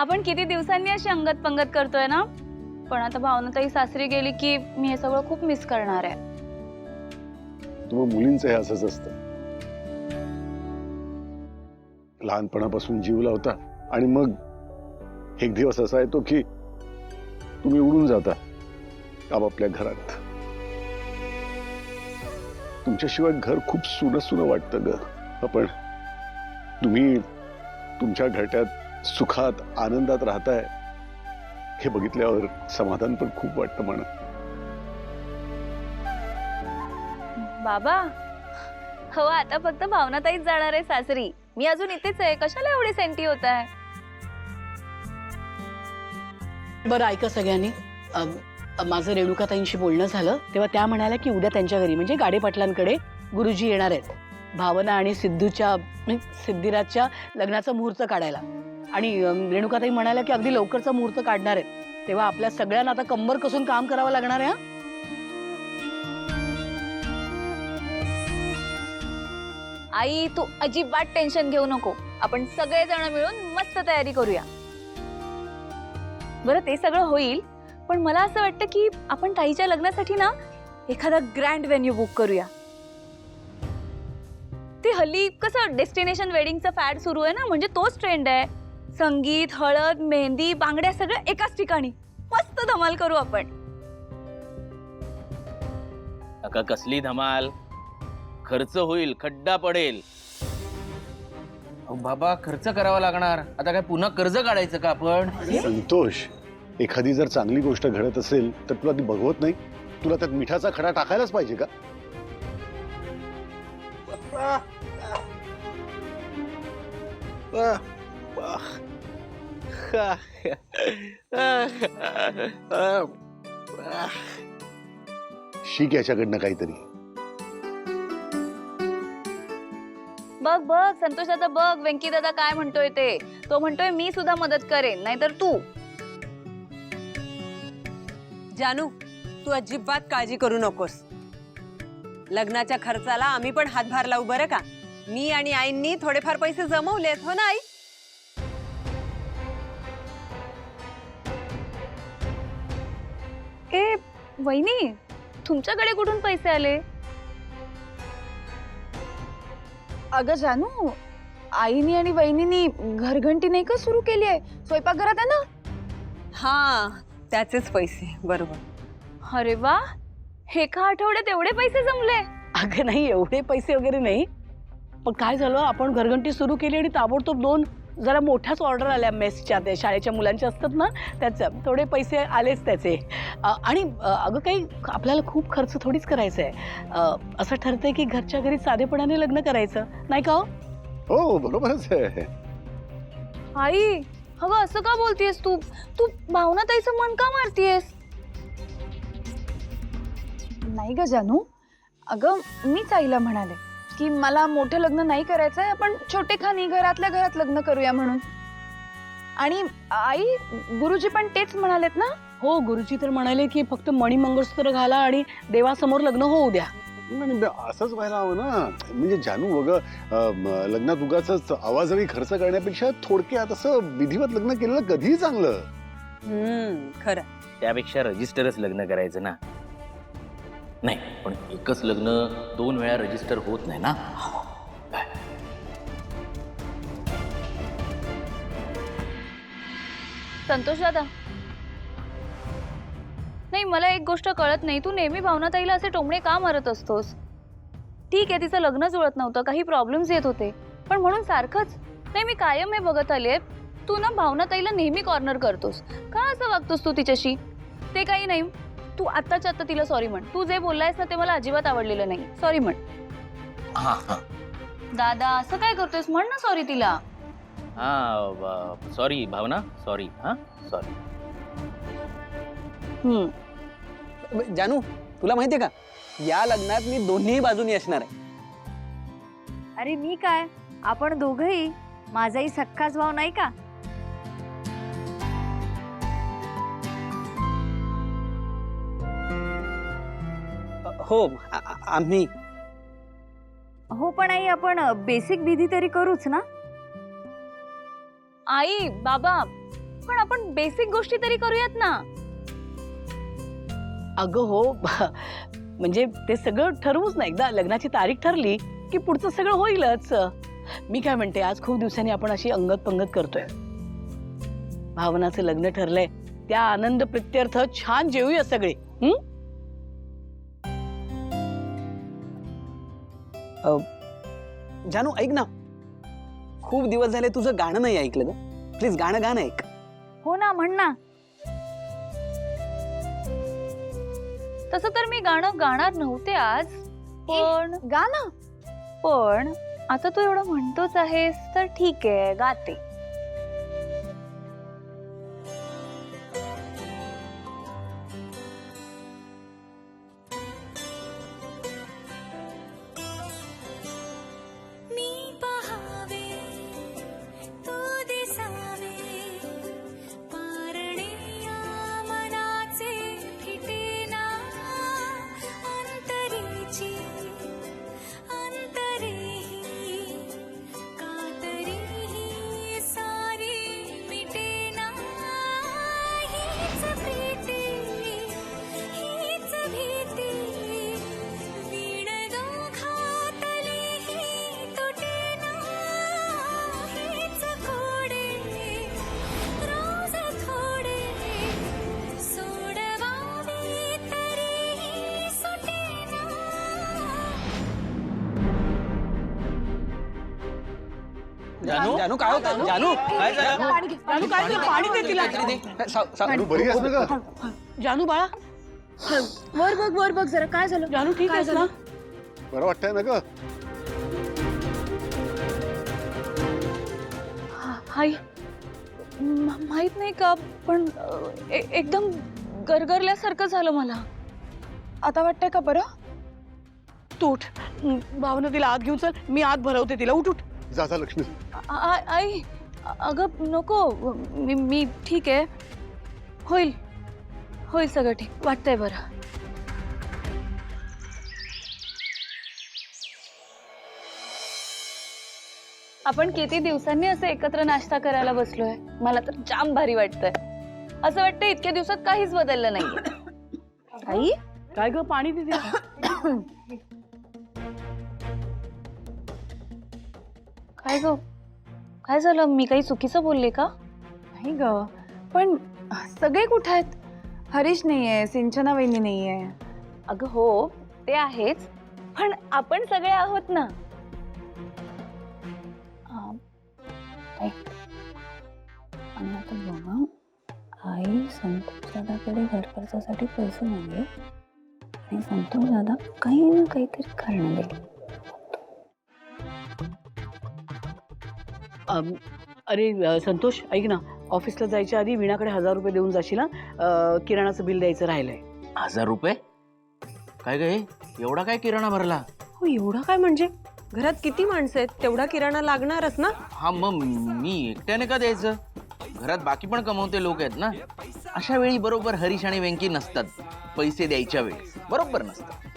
आपण किती दिवसांनी अशी अंगत पंगत करतोय ना, पण आता भावनाताई सासरी गेली की मी हे सगळं खूप मिस करणार आहे. तुम्ही मुलींचं हे असंच असतं. लहानपणापासून जीव लावता आणि मग एक दिवस असा येतो की तुम्ही उडून जाता आपापल्या घरात. तुमच्याशिवाय घर खूप सुनं सुनं वाटतं ग. पण तुम्ही तुमच्या घरट्यात सुखात आनंदात राहताय हे बघितल्यावर समाधान पण खूप वाटतं म्हणा. बाबा, हो आता फक्त भावनाताईच जाणार आहे सासरी. मी अजून इथेच आहे. कशाला एवढी सेंटी होत आहे? बरं ऐका सगळ्यांनी, माझं रेणुकाताईंशी बोलणं झालं तेव्हा त्या म्हणाल्या की उद्या त्यांच्या घरी म्हणजे गाडे पाटलांकडे गुरुजी येणार आहेत भावना आणि सिद्धिराजच्या लग्नाचा मुहूर्त काढायला. आणि रेणुकाताई म्हणाल्या की अगदी लवकरचा मुहूर्त काढणार आहेत. तेव्हा आपल्या सगळ्यांना आता कंबर कसून काम करावं लागणार आहे. आई तू अजिबात टेन्शन घेऊ नको. आपण सगळेजण मिळून मस्त तयारी करूया. बरं ते सगळं होईल, पण मला असं वाटतं की आपण ताईच्या लग्नासाठी ना एखादा ग्रँड व्हेन्यू बुक करूया. ते हल्ली कसं डेस्टिनेशन वेडिंगचं फॅड सुरू आहे ना, म्हणजे तोच ट्रेंड आहे. संगीत, हळद, मेहंदी, बांगड्या सगळं एकाच ठिकाणी. मस्त धमाल करू आपण. अका कसली धमाल? खर्च होईल, खड्डा पडेल. बाबा खर्च करावा लागणार. आता काय पुन्हा कर्ज काढायचं का आपण? संतोष, एखादी जर चांगली गोष्ट घडत असेल तर तुला ती बघवत नाही? तुला त्यात मिठाचा खडा टाकायलाच पाहिजे का? शिक याच्याकडनं काहीतरी. बघ बघ संतोष दादा, बघ वेंकी दादा काय म्हणतोय ते. तो म्हणतोय मी सुद्धा मदत करेन, नाहीतर तू. जानू, तू अजिबात काळजी करू नकोस. लग्नाच्या खर्चाला आम्ही पण हातभार लावू बरं का. मी आणि आईंनी थोडेफार पैसे जमवलेत. हो ना आई? ए वहिनी, तुमच्याकडे कुठून पैसे आले? अगं जानू, आईनी आणि वहिनीनी घरघंटी नाही का सुरू केली आहे स्वयंपाकघरात आहे ना? हा, त्याचेच पैसे. बरोबर. अरे वा, एका आठवड्यात एवढे पैसे जमले? अगं नाही, एवढे पैसे वगैरे नाही. पण काय झालं, आपण घरघंटी सुरू केली आणि ताबडतोब 2 जरा मोठ्याच ऑर्डर आल्या मेसच्या, त्या शाळेच्या मुलांच्या असतात ना, त्याचे थोडे पैसे आलेच त्याचे. आणि अगं काही आपल्याला खूप खर्च थोडीच करायचा आहे. असं ठरतंय की घरच्या घरी साधेपणाने लग्न करायचं, नाही का? हो बरोबरच आहे. आई अगं असं का बोलतेस तू? तू भावनाताईचं मन का मारतीयस? नाही ग जानू, अगं मीच आईला म्हणाले की मला मोठं लग्न नाही करायचंय, आपण छोटेखानी घरातल्या घरात लग्न करूया म्हणून. आणि आई, गुरुजी पण तेच म्हणालेत ना? हो, गुरुजी तर म्हणाले की फक्त मणिमंगळसूत्र घाला आणि देवासमोर लग्न होऊ द्या. असंच व्हायला हवं ना. म्हणजे जानू बघ, लग्नात उगाच आवाजवी खर्च करण्यापेक्षा थोडक्यात असं विधिवत लग्न केलेलं कधीही चांगलं. खरं. त्यापेक्षा रजिस्टरच लग्न करायचं ना. नाही पण एकच लग्न 2 वेळा रजिस्टर होत नाही ना. संतोष दादा, नाही मला एक गोष्ट कळत नाही. तू नेहमी भावनाताईला असे टोमणे का मारत असतोस? ठीक आहे, तिचं लग्न जुळत नव्हतं, काही प्रॉब्लेम्स येत होते, पण म्हणून सारखंच नाही. मी कायम हे बघत आले, तू ना भावनाताईला नेहमी कॉर्नर करतोस. का असं वागतोस तू तिच्याशी? ते काही नाही, तू आत्ताच्या आत्ता तिला सॉरी म्हण. तू जे बोललायस ना ते मला अजिबात आवडलेलं नाही. सॉरी म्हण. दादा असं काय करतोयस? म्हण ना सॉरी तिला. हा सॉरी भावना, सॉरी. हा सॉरी. जानू, तुला माहितीये का, या लग्नात मी दोन्ही बाजूनी असणार आहे. अरे मी काय, आपण दोघंही. माझाही सख्खाच भाव नाही का? हो, आम्ही. हो पण आई, आपण बेसिक विधी तरी करूच ना. आई बाबा, पण आपण बेसिक गोष्टी तरी करूयात ना. अगं हो म्हणजे ते सगळं ठरवूच ना, एकदा लग्नाची तारीख ठरली की पुढचं सगळं होईलच. मी काय म्हणते, आज खूप दिवसांनी आपण अशी अंगत पंगत करतोय. भावनाचं लग्न ठरलंय, त्या आनंद प्रित्यर्थ छान जेवूया सगळे. जानू ऐक ना, खूप दिवस झाले तुझं गाणं नाही ऐकलं ग. प्लीज गाणं गाणं ऐक. हो ना, म्हण ना. तसं तर मी गाणं गाणार नव्हते आज, पण गाणं पण आता तू एवढं म्हणतोच आहेस तर ठीक आहे, गाते. जानू जानू काय होतं? जानू काय झालं? पाणी घे. जानू काय झालं? पाणी दे तिला. जानू, बरी आहेस ना ग? जानू बाळा, वर बघ जरा, काय झालं? जानू ठीक आहेस ना? बरं वाटतंय ना ग? हाय, माहित नाही का, पण एकदम गरगरल्यासारखं झालं मला. आता वाटतंय का बरं? तू उठ. भावना तिला आत घेऊन चल, मी आत भरवते तिला. उठ उठ. जा जा लक्ष्मी. आई, अगं नको, मी ठीक आहे. होईल होईल सगळं ठीक वाटतंय. बरं, आपण किती दिवसांनी असं एकत्र नाश्ता करायला बसलोय. मला तर जाम भारी वाटतंय. असं वाटतं इतक्या दिवसात काहीच बदललं नाहीये. आई, काय ग, पाणी दे तिला. काय ग, काय झालं? मी काही चुकीचं बोलले का? नाही ग, पण सगळे कुठे आहेत? हरीश नाहीये, सिंचना वहिनी नाहीये. अगं हो, ते आहेच, पण आपण सगळे आहोत ना. आणि आता बघा, आई संतोष दादाकडे घर खर्चासाठी पैसे मागले आणि संतोष दादा काही ना काहीतरी कारण देईल. अरे संतोष, ऐक ना, ऑफिसला जायच्या आधी वीणाकडे 1000 रुपये देऊन जाशील ना. किराणाचं बिल द्यायचं राहिलंय. 1000 रुपये? काय गे, एवढा काय किराणा भरला? हो, एवढं काय म्हणजे? घरात किती माणसं आहेत, तेवढा किराणा लागणारच ना. हा, मग मी एकट्याने का द्यायचं? घरात बाकी पण कमवते लोक आहेत ना. अशा वेळी बरोबर हरीश आणि वेंकी नसतात पैसे द्यायच्या वेळेस, बरोबर नसतात.